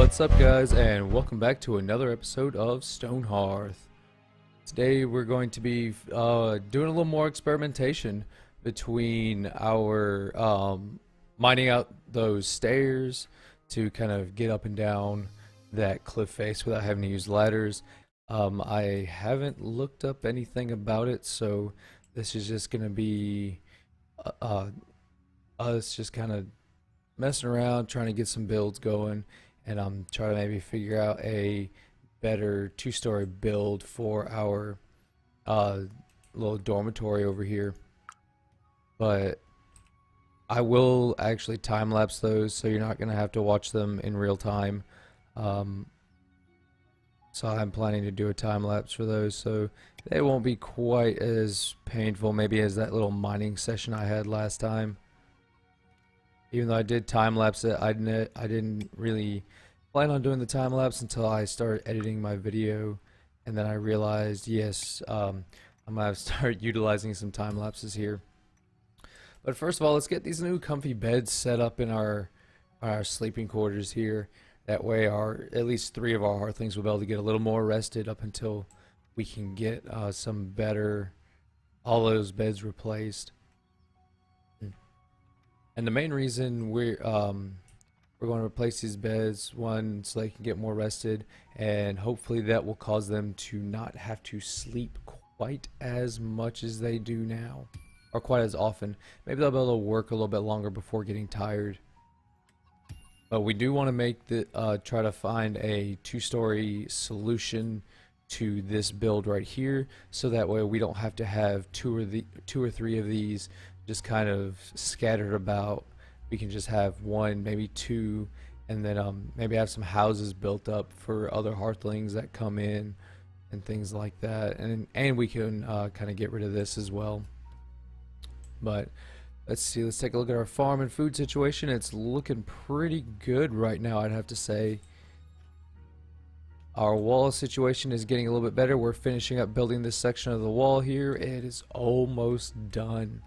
What's up, guys, and welcome back to another episode of Stonehearth. Today we're going to be doing a little more experimentation between our mining out those stairs to kind of get up and down that cliff face without having to use ladders. I haven't looked up anything about it, so this is just going to be us just kind of messing around, trying to get some builds going, and I'm trying to maybe figure out a better two-story build for our little dormitory over here. But I will actually time-lapse those, so you're not going to have to watch them in real time. So I'm planning to do a time-lapse for those, so they won't be quite as painful maybe as that little mining session I had last time. Even though I did time-lapse it, I didn't really plan on doing the time-lapse until I started editing my video, and then I realized, yes, I might have started utilizing some time-lapses here. But first of all, let's get these new comfy beds set up in our sleeping quarters here. That way at least 3 of our Hearthlings will be able to get a little more rested up until we can get some better, all those beds replaced. And the main reason we're going to replace these beds, one, so they can get more rested, and hopefully that will cause them to not have to sleep quite as much as they do now, or quite as often. Maybe they'll be able to work a little bit longer before getting tired. But we do want to make the try to find a 2-story solution to this build right here, so that way we don't have to have two or three of these just kind of scattered about. We can just have 1, maybe 2, and then maybe have some houses built up for other Hearthlings that come in and things like that. And we can kind of get rid of this as well. But let's see, let's take a look at our farm and food situation. It's looking pretty good right now, I'd have to say. Our wall situation is getting a little bit better. We're finishing up building this section of the wall here. It is almost done.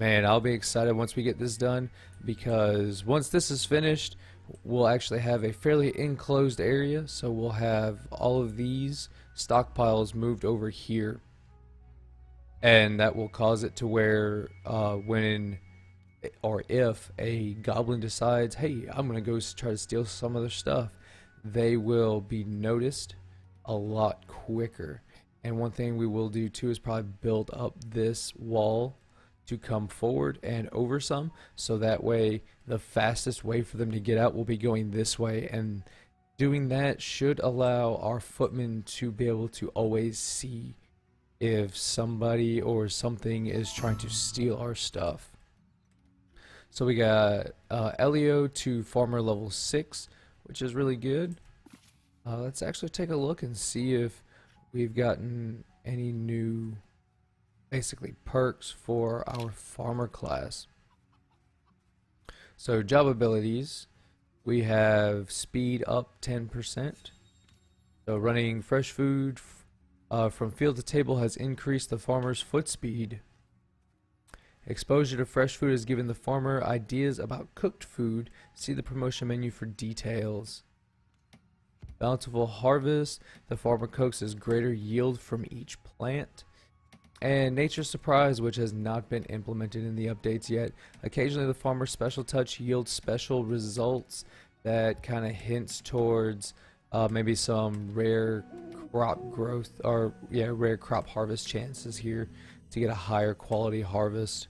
Man, I'll be excited once we get this done, because once this is finished, we'll actually have a fairly enclosed area. So we'll have all of these stockpiles moved over here, and that will cause it to where when or if a goblin decides, hey, I'm gonna go try to steal some of their stuff, they will be noticed a lot quicker. And one thing we will do too is probably build up this wall to come forward and over some, so that way the fastest way for them to get out will be going this way, and doing that should allow our footmen to be able to always see if somebody or something is trying to steal our stuff. So we got Elio to farmer level 6, which is really good. Let's actually take a look and see if we've gotten any new basically perks for our farmer class. So job abilities, we have speed up 10%. So running fresh food from field to table has increased the farmer's foot speed. Exposure to fresh food has given the farmer ideas about cooked food. See the promotion menu for details. Bountiful harvest, the farmer cooks as greater yield from each plant. And Nature's Surprise, which has not been implemented in the updates yet. Occasionally the farmer's special touch yields special results that kind of hints towards maybe some rare crop growth, or rare crop harvest chances here to get a higher quality harvest.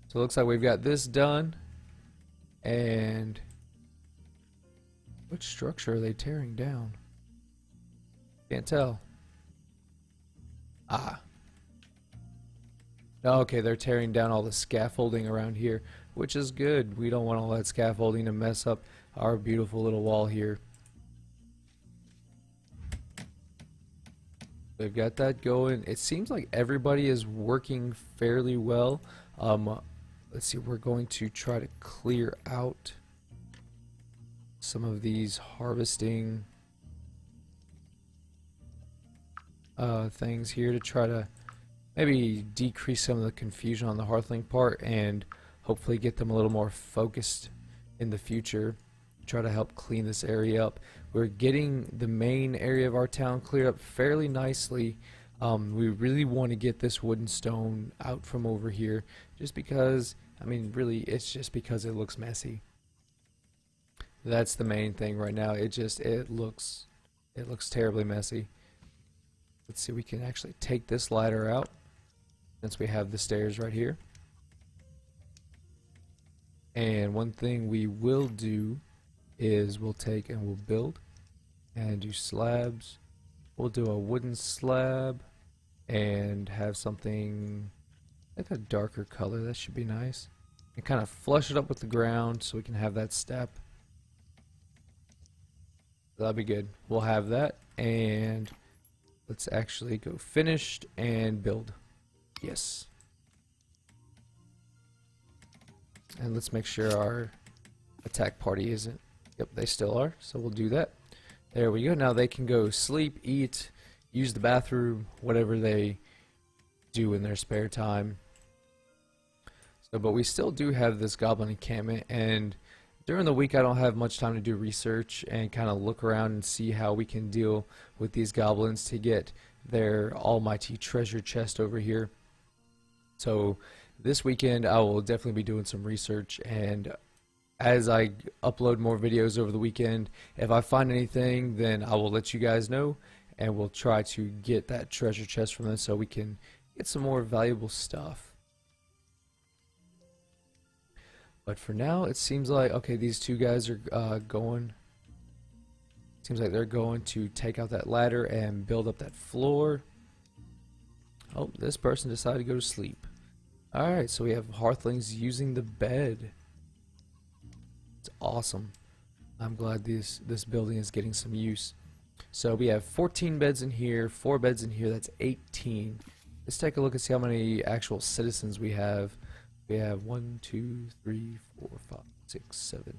So it looks like we've got this done. And which structure are they tearing down? Can't tell. Okay, they're tearing down all the scaffolding around here, which is good. We don't want all that scaffolding to mess up our beautiful little wall here. They've got that going. It seems like everybody is working fairly well. Let's see, we're going to try to clear out some of these harvesting things here to try to maybe decrease some of the confusion on the Hearthling part and hopefully get them a little more focused in the future. Try to help clean this area up. We're getting the main area of our town cleared up fairly nicely. We really want to get this wood and stone out from over here, just because, I mean, really, it's just because it looks messy. That's the main thing right now. It looks terribly messy. Let's see, we can actually take this ladder out since we have the stairs right here. And one thing we will do is we'll take and we'll build and do slabs. We'll do a wooden slab and have something like a darker color. That should be nice. And kind of flush it up with the ground so we can have that step. That'll be good. We'll have that, and let's actually go finished and build. Yes. And let's make sure our attack party isn't. Yep, they still are, so we'll do that. There we go. Now they can go sleep, eat, use the bathroom, whatever they do in their spare time. So, but we still do have this goblin encampment, and during the week I don't have much time to do research and kind of look around and see how we can deal with these goblins to get their almighty treasure chest over here. So this weekend I will definitely be doing some research, and as I upload more videos over the weekend, if I find anything, then I will let you guys know, and we'll try to get that treasure chest from them so we can get some more valuable stuff. But for now, it seems like, okay, these two guys are going. Seems like they're going to take out that ladder and build up that floor. Oh, this person decided to go to sleep. Alright, so we have Hearthlings using the bed. It's awesome. I'm glad this building is getting some use. So we have 14 beds in here, 4 beds in here, that's 18. Let's take a look and see how many actual citizens we have. We have 1, 2, 3, 4, 5, 6, 7,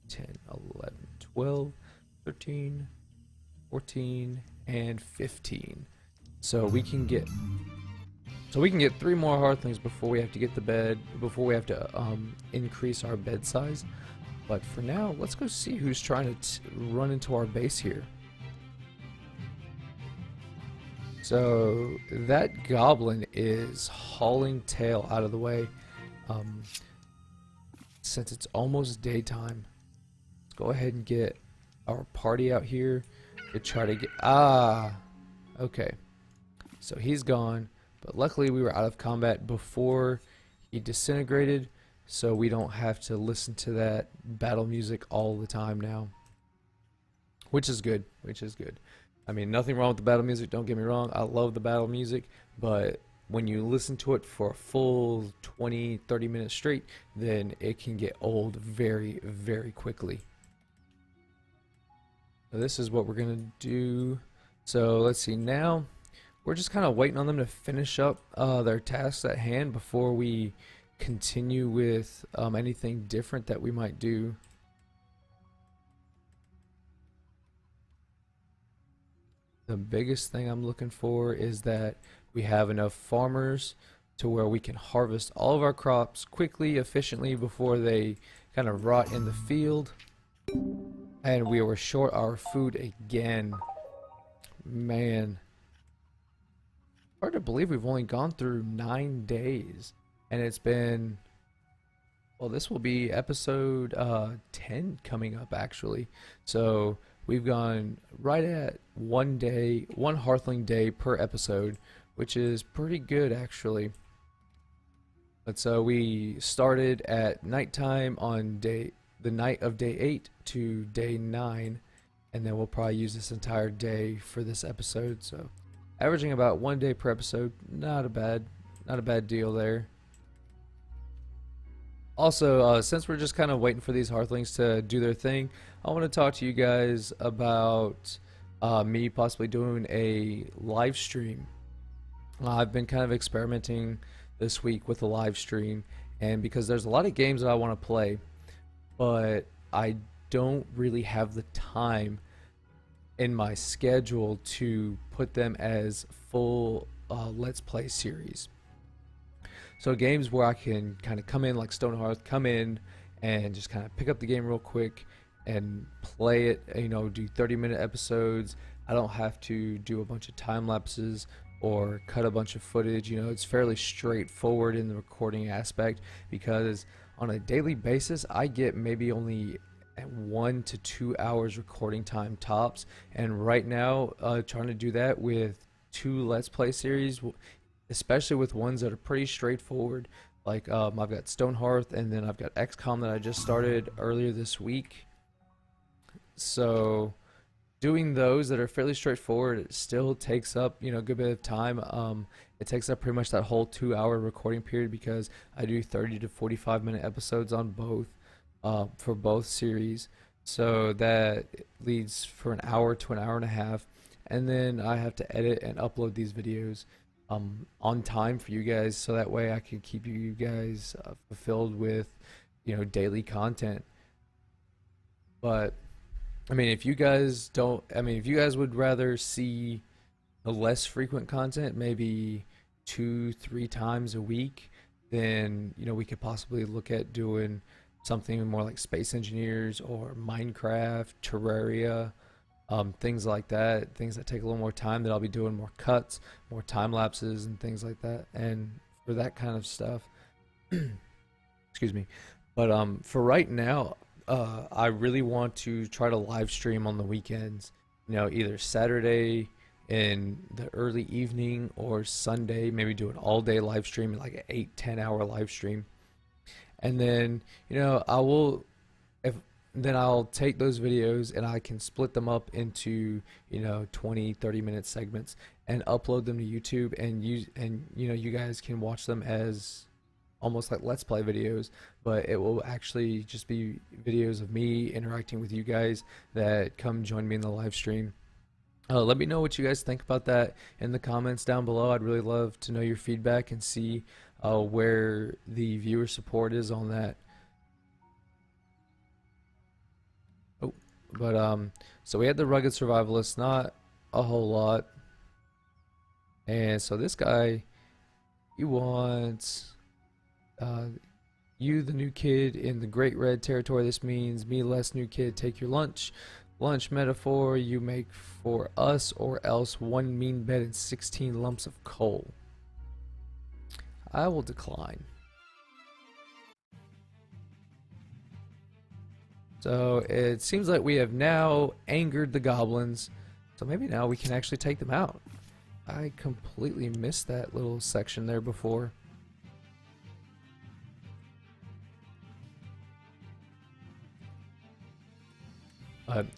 10, 11, 12, 13, 14, and 15. So we can get 3 more Hearthlings before we have to get the bed, before we have to increase our bed size. But for now, let's go see who's trying to run into our base here. So that goblin is hauling tail out of the way. Since it's almost daytime, let's go ahead and get our party out here to try to get... Okay. So he's gone. But luckily we were out of combat before he disintegrated, so we don't have to listen to that battle music all the time now. Which is good. I mean, nothing wrong with the battle music, don't get me wrong. I love the battle music, but when you listen to it for a full 20-30 minutes straight, then it can get old very, very quickly. So this is what we're going to do. So let's see, now we're just kind of waiting on them to finish up their tasks at hand before we continue with anything different that we might do. The biggest thing I'm looking for is that we have enough farmers to where we can harvest all of our crops quickly, efficiently before they kind of rot in the field. And we were short our food again. Man. Hard to believe we've only gone through 9 days. And it's been... Well, this will be episode 10 coming up, actually. So we've gone right at 1 day, 1 Hearthling day per episode, which is pretty good, actually. But so we started at nighttime on the night of day 8 to day 9, and then we'll probably use this entire day for this episode. So averaging about 1 day per episode, not a bad deal there. Also, since we're just kind of waiting for these Hearthlings to do their thing, I want to talk to you guys about me possibly doing a live stream. I've been kind of experimenting this week with a live stream, and because there's a lot of games that I want to play, but I don't really have the time in my schedule to put them as full Let's Play series. So games where I can kind of come in like Stonehearth, come in and just kind of pick up the game real quick and play it, you know, do 30-minute episodes. I don't have to do a bunch of time lapses or cut a bunch of footage. You know, it's fairly straightforward in the recording aspect, because on a daily basis I get maybe only at 1 to 2 hours recording time tops, and right now trying to do that with 2 Let's Play series, especially with ones that are pretty straightforward, like I've got Stonehearth, and then I've got XCOM that I just started earlier this week. So doing those that are fairly straightforward, it still takes up, you know, a good bit of time. It takes up pretty much that whole 2 hour recording period, because I do 30 to 45-minute episodes on both, for both series. So that leads for an hour to an hour and a half, and then I have to edit and upload these videos on time for you guys, so that way I can keep you guys fulfilled with, you know, daily content. But I mean, if you guys don't, I mean, if you guys would rather see a less frequent content, maybe 2, 3 times a week, then, you know, we could possibly look at doing something more like Space Engineers or Minecraft, Terraria, things like that, things that take a little more time, that I'll be doing more cuts, more time lapses and things like that, and for that kind of stuff. Excuse me. But for right now, I really want to try to live stream on the weekends. You know, either Saturday in the early evening, or Sunday, maybe do an all-day live stream, like an 8-10 hour live stream. And then, you know, I will, if then I'll take those videos and I can split them up into, you know, 20-30 minute segments and upload them to YouTube, and use, and you know, you guys can watch them as almost like Let's Play videos, but it will actually just be videos of me interacting with you guys that come join me in the live stream. Let me know what you guys think about that in the comments down below. I'd really love to know your feedback and see where the viewer support is on that. Oh, but so we had the rugged survivalist, not a whole lot, and so this guy, he wants you, the new kid in the Great Red Territory. This means me less new kid, take your lunch. Lunch metaphor, you make for us, or else 1 mean bed and 16 lumps of coal. I will decline. So it seems like we have now angered the goblins, so maybe now we can actually take them out. I completely missed that little section there before.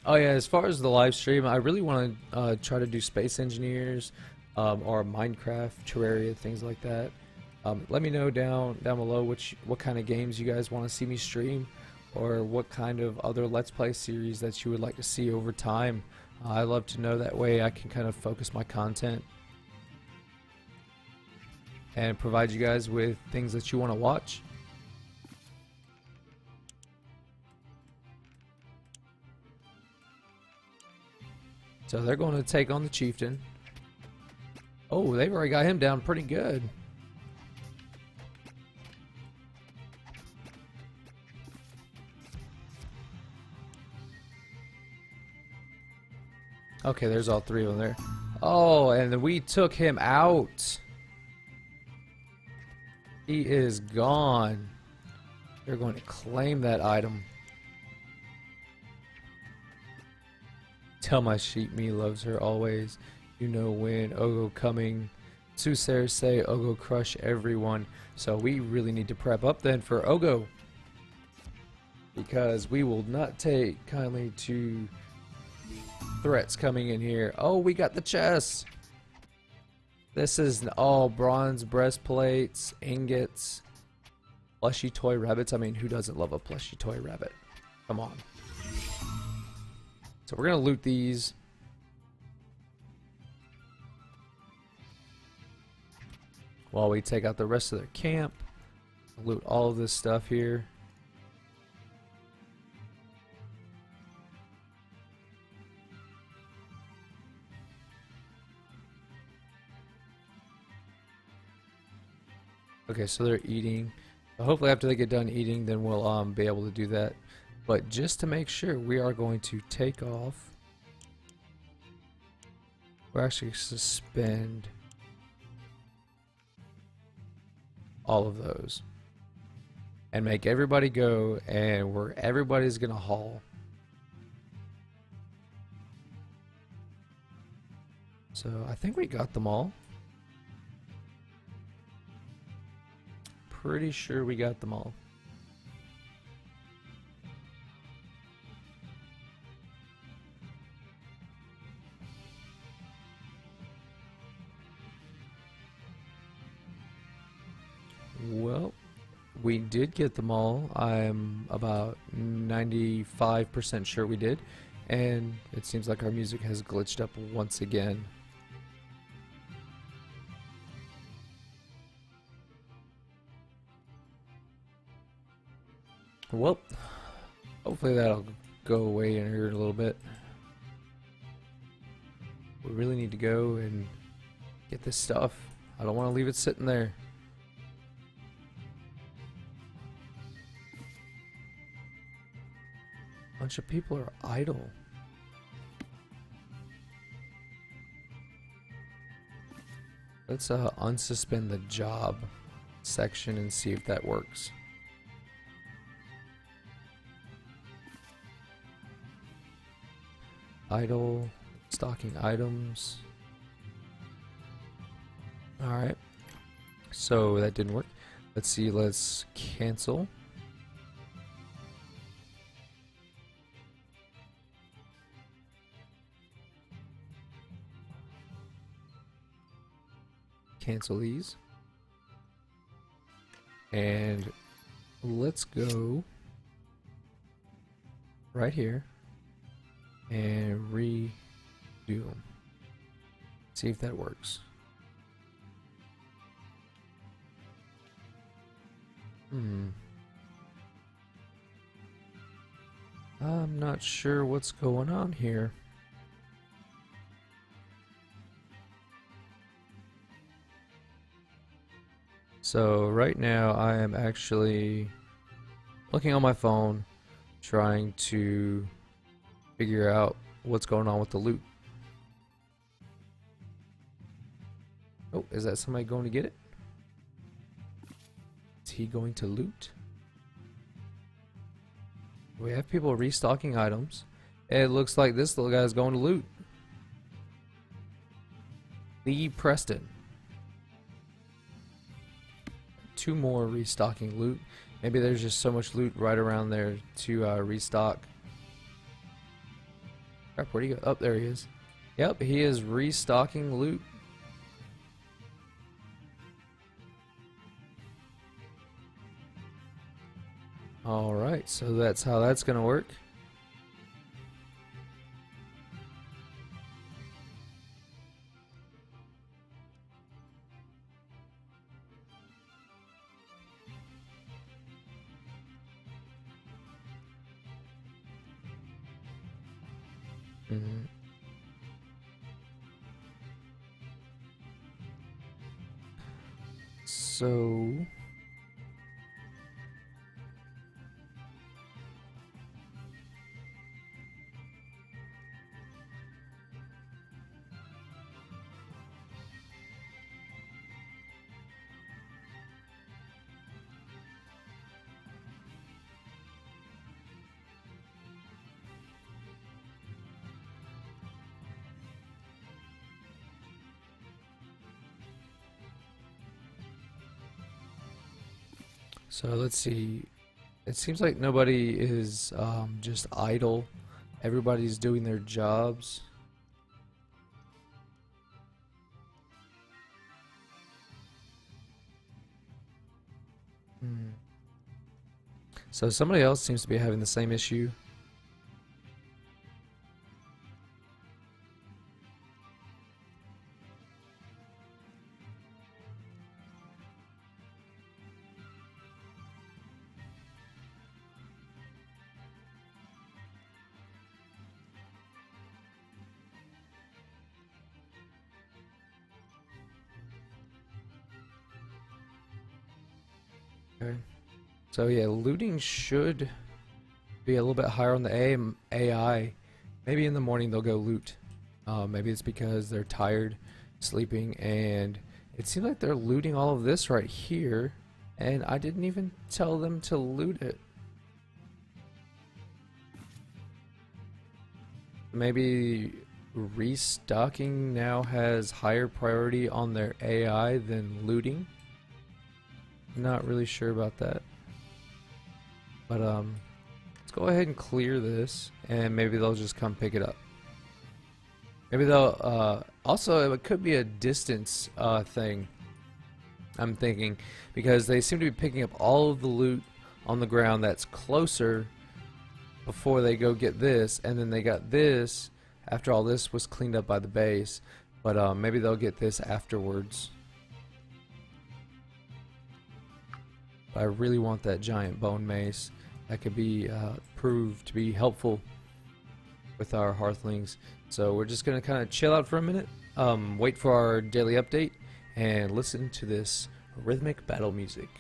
Oh yeah, as far as the live stream, I really want to try to do Space Engineers, or Minecraft, Terraria, things like that. Let me know down below what kind of games you guys want to see me stream, or what kind of other Let's Play series that you would like to see over time. I love to know, that way I can kind of focus my content and provide you guys with things that you want to watch. So they're going to take on the chieftain. Oh, they've already got him down pretty good. Okay, there's all 3 of them there. Oh, and we took him out. He is gone. They're going to claim that item. Tell my sheep me loves her always. You know when. Ogo coming. Soothsayers say Ogo crush everyone. So we really need to prep up then for Ogo, because we will not take kindly to threats coming in here. Oh, we got the chest. This is all bronze breastplates, ingots, plushy toy rabbits. I mean, who doesn't love a plushy toy rabbit? Come on. So we're gonna loot these. While we take out the rest of their camp. Loot all of this stuff here. Okay, so they're eating. Hopefully after they get done eating, then we'll be able to do that. But just to make sure, we are going to take off. We'll actually suspend all of those. And make everybody go, and where everybody's gonna haul. So I think we got them all. Pretty sure we got them all. Well, we did get them all. I'm about 95% sure we did. And it seems like our music has glitched up once again. Well, hopefully that'll go away in here in a little bit. We really need to go and get this stuff. I don't want to leave it sitting there. Bunch of people are idle. Let's unsuspend the job section and see if that works. Idle, stocking items. Alright. So that didn't work. Let's see, let's cancel. Cancel these. And let's go right here and redo them. See if that works. I'm not sure what's going on here. So right now I am actually looking on my phone trying to figure out what's going on with the loot. Oh, is that somebody going to get it? Is he going to loot? We have people restocking items. It looks like this little guy is going to loot. Lee Preston. 2 more restocking loot. Maybe there's just so much loot right around there to restock. Crap, where'd he go? Oh, there he is. Yep, he is restocking loot. Alright, so that's how that's gonna work. So let's see. It seems like nobody is just idle. Everybody's doing their jobs. So somebody else seems to be having the same issue. Okay. So yeah, looting should be a little bit higher on the AI. Maybe in the morning they'll go loot. Maybe it's because they're tired, sleeping, and it seems like they're looting all of this right here, and I didn't even tell them to loot it. Maybe restocking now has higher priority on their AI than looting. Not really sure about that. But let's go ahead and clear this, and maybe they'll just come pick it up. Maybe they'll also, it could be a distance thing, I'm thinking, because they seem to be picking up all of the loot on the ground that's closer before they go get this, and then they got this after all this was cleaned up by the base. But maybe they'll get this afterwards. But I really want that giant bone mace. That could be proved to be helpful with our Hearthlings. So we're just gonna kind of chill out for a minute, wait for our daily update, and listen to this rhythmic battle music.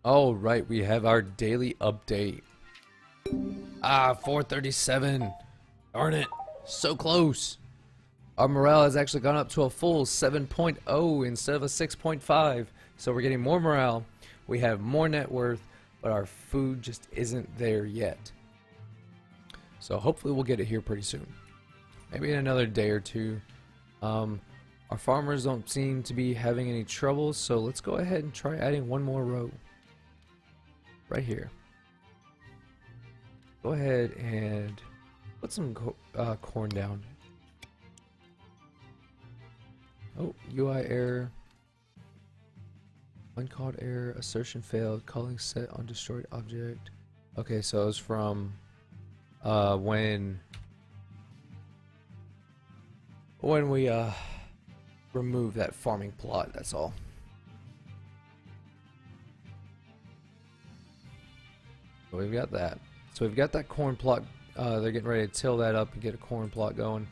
All right, we have our daily update. 437. Darn it, so close. Our morale has actually gone up to a full 7.0 instead of a 6.5. So we're getting more morale. We have more net worth, but our food just isn't there yet. So hopefully we'll get it here pretty soon. Maybe in another day or two. Our farmers don't seem to be having any trouble, so let's go ahead and try adding one more row. Right here. Go ahead and put some corn down. Oh, UI error. Uncalled error. Assertion failed. Calling set on destroyed object. Okay, so it was from when we remove that farming plot. That's all. So we've got that. So we've got that corn plot. They're getting ready to till that up and get a corn plot going.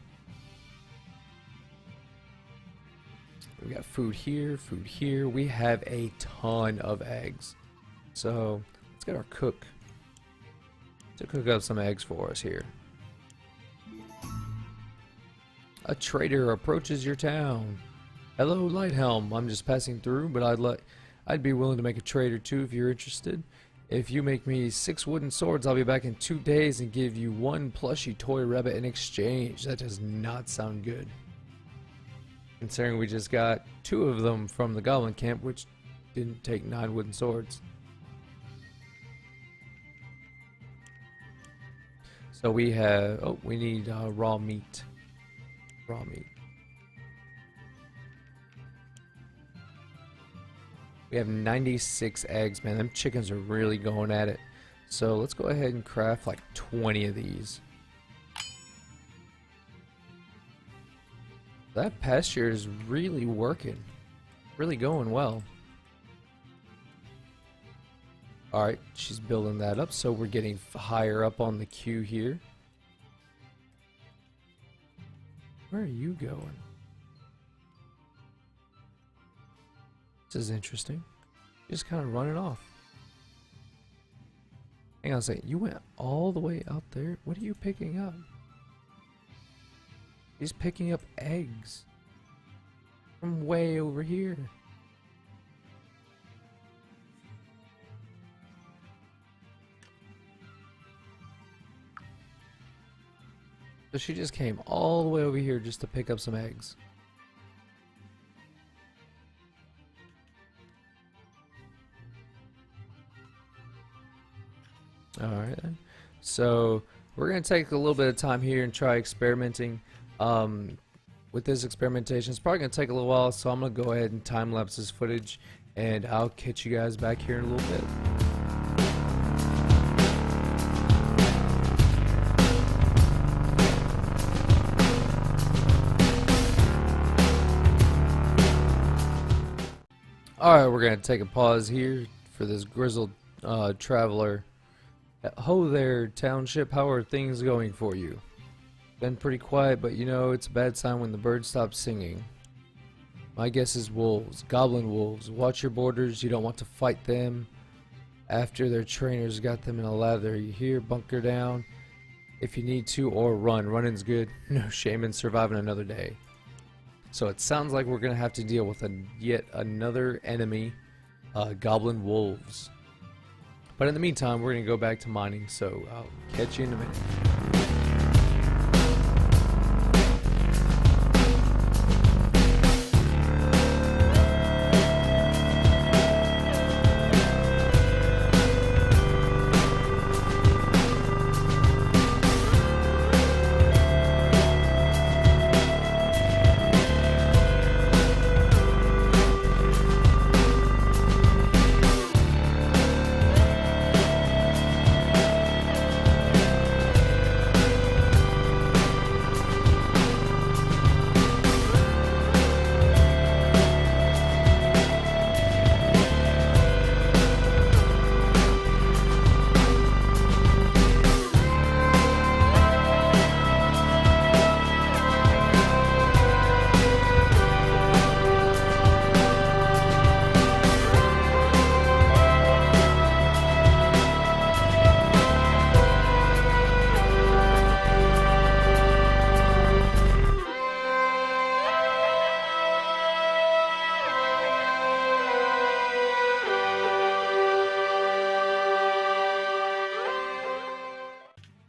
We got food here, food here. We have a ton of eggs. So let's get our cook to cook up some eggs for us here. A trader approaches your town. Hello, Lighthelm. I'm just passing through, but I'd be willing to make a trade or two if you're interested. If you make me 6 wooden swords, I'll be back in 2 days and give you 1 plushy toy rabbit in exchange. That does not sound good, considering we just got 2 of them from the Goblin camp, which didn't take 9 wooden swords. So we have, oh, we need raw meat. Raw meat. We have 96 eggs, man. Them chickens are really going at it. So let's go ahead and craft like 20 of these. That pasture is really working. Really going well. Alright, she's building that up, so we're getting higher up on the queue here. Where are you going? This is interesting. Just kind of running off. Hang on a second. You went all the way out there? What are you picking up? He's picking up eggs from way over here. So she just came all the way over here just to pick up some eggs. Alright then. So we're going to take a little bit of time here and try experimenting with this experimentation, it's probably going to take a little while, so I'm going to go ahead and time lapse this footage, and I'll catch you guys back here in a little bit. Alright, we're going to take a pause here for this grizzled traveler. Ho there, township, how are things going for you? Been pretty quiet, but you know, it's a bad sign when the birds stop singing. My guess is wolves, goblin wolves. Watch your borders, you don't want to fight them after their trainers got them in a lather. You hear? Bunker down if you need to, or run. Running's good. No shame in surviving another day. So it sounds like we're going to have to deal with yet another enemy, goblin wolves. But in the meantime, we're going to go back to mining, so I'll catch you in a minute.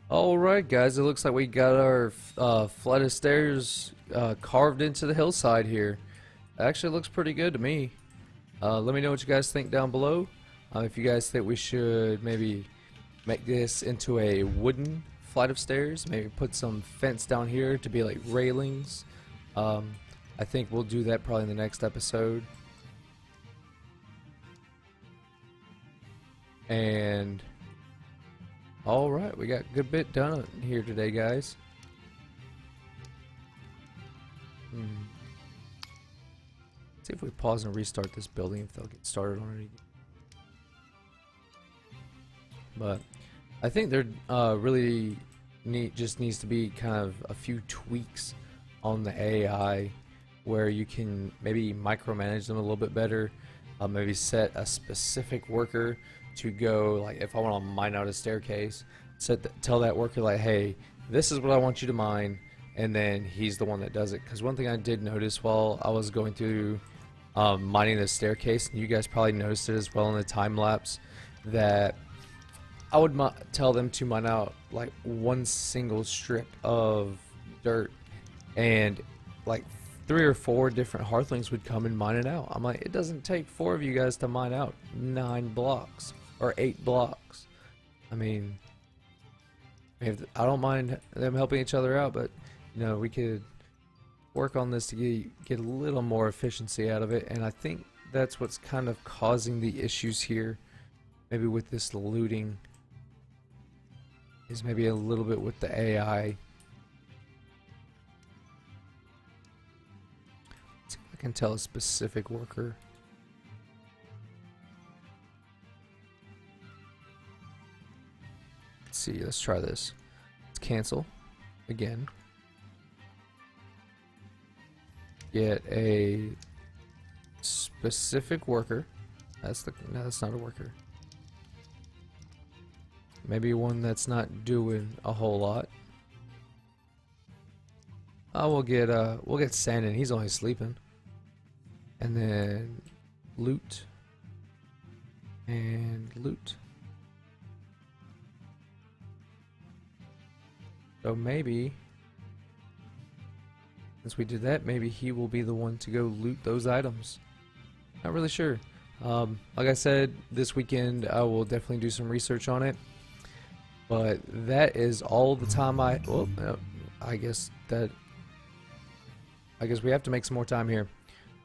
Alright guys, it looks like we got our flight of stairs carved into the hillside here. Actually looks pretty good to me. Let me know what you guys think down below. If you guys think we should maybe make this into a wooden flight of stairs, maybe put some fence down here to be like railings. I think we'll do that probably in the next episode. And alright, we got a good bit done here today, guys. See if we pause and restart this building, if they'll get started on it again. But I think there really just needs to be kind of a few tweaks on the AI where you can maybe micromanage them a little bit better. Maybe set a specific worker to go, like if I want to mine out a staircase, tell that worker like, hey, this is what I want you to mine, and then he's the one that does it. Because one thing I did notice while I was going through mining the staircase, and you guys probably noticed it as well in the time lapse, that I would tell them to mine out like one single strip of dirt, and like 3 or 4 different Hearthlings would come and mine it out. I'm like, it doesn't take 4 of you guys to mine out 9 blocks or 8 blocks. I mean, I don't mind them helping each other out, but you know, we could work on this to get a little more efficiency out of it. And I think that's what's kind of causing the issues here, maybe with this looting, is maybe a little bit with the AI. Let's see if I can tell a specific worker. Let's see, let's try this. Let's cancel again. Get a specific worker. No, that's not a worker. Maybe one that's not doing a whole lot. We'll get Sandon. He's only sleeping. And then loot and loot. So maybe, since we did that, maybe he will be the one to go loot those items. Not really sure. Like I said, this weekend I will definitely do some research on it. But that is all the time I guess that I guess we have to make some more time here.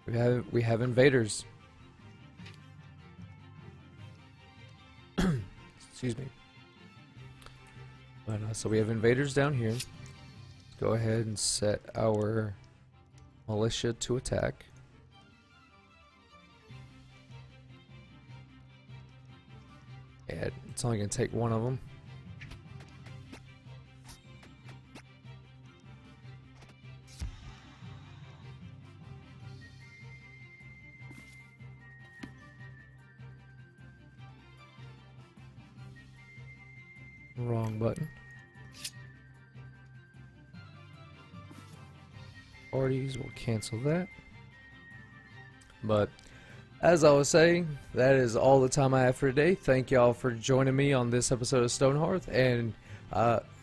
We have invaders. Excuse me. But, so we have invaders down here. Go ahead and set our militia to attack. Yeah, it's only going to take one of them. Wrong button. Parties, we'll cancel that. But as I was saying, that is all the time I have for today. Thank y'all for joining me on this episode of Stonehearth, and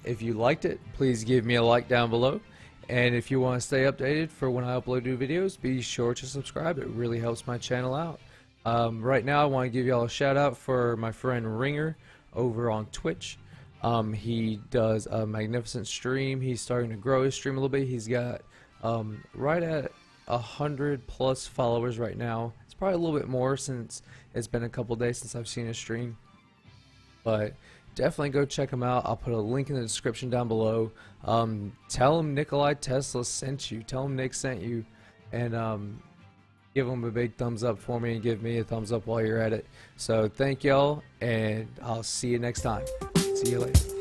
if you liked it, please give me a like down below. And if you want to stay updated for when I upload new videos, be sure to subscribe. It really helps my channel out. Right now I want to give y'all a shout out for my friend Ringer over on Twitch. He does a magnificent stream. He's starting to grow his stream a little bit. He's got right at 100+ followers right now. It's probably a little bit more since it's been a couple days since I've seen his stream, but definitely go check him out. I'll put a link in the description down below. Tell him Nikolai Tesla sent you. Tell him Nick sent you, and give him a big thumbs up for me, and give me a thumbs up while you're at it. So thank y'all, and I'll see you next time. See you later.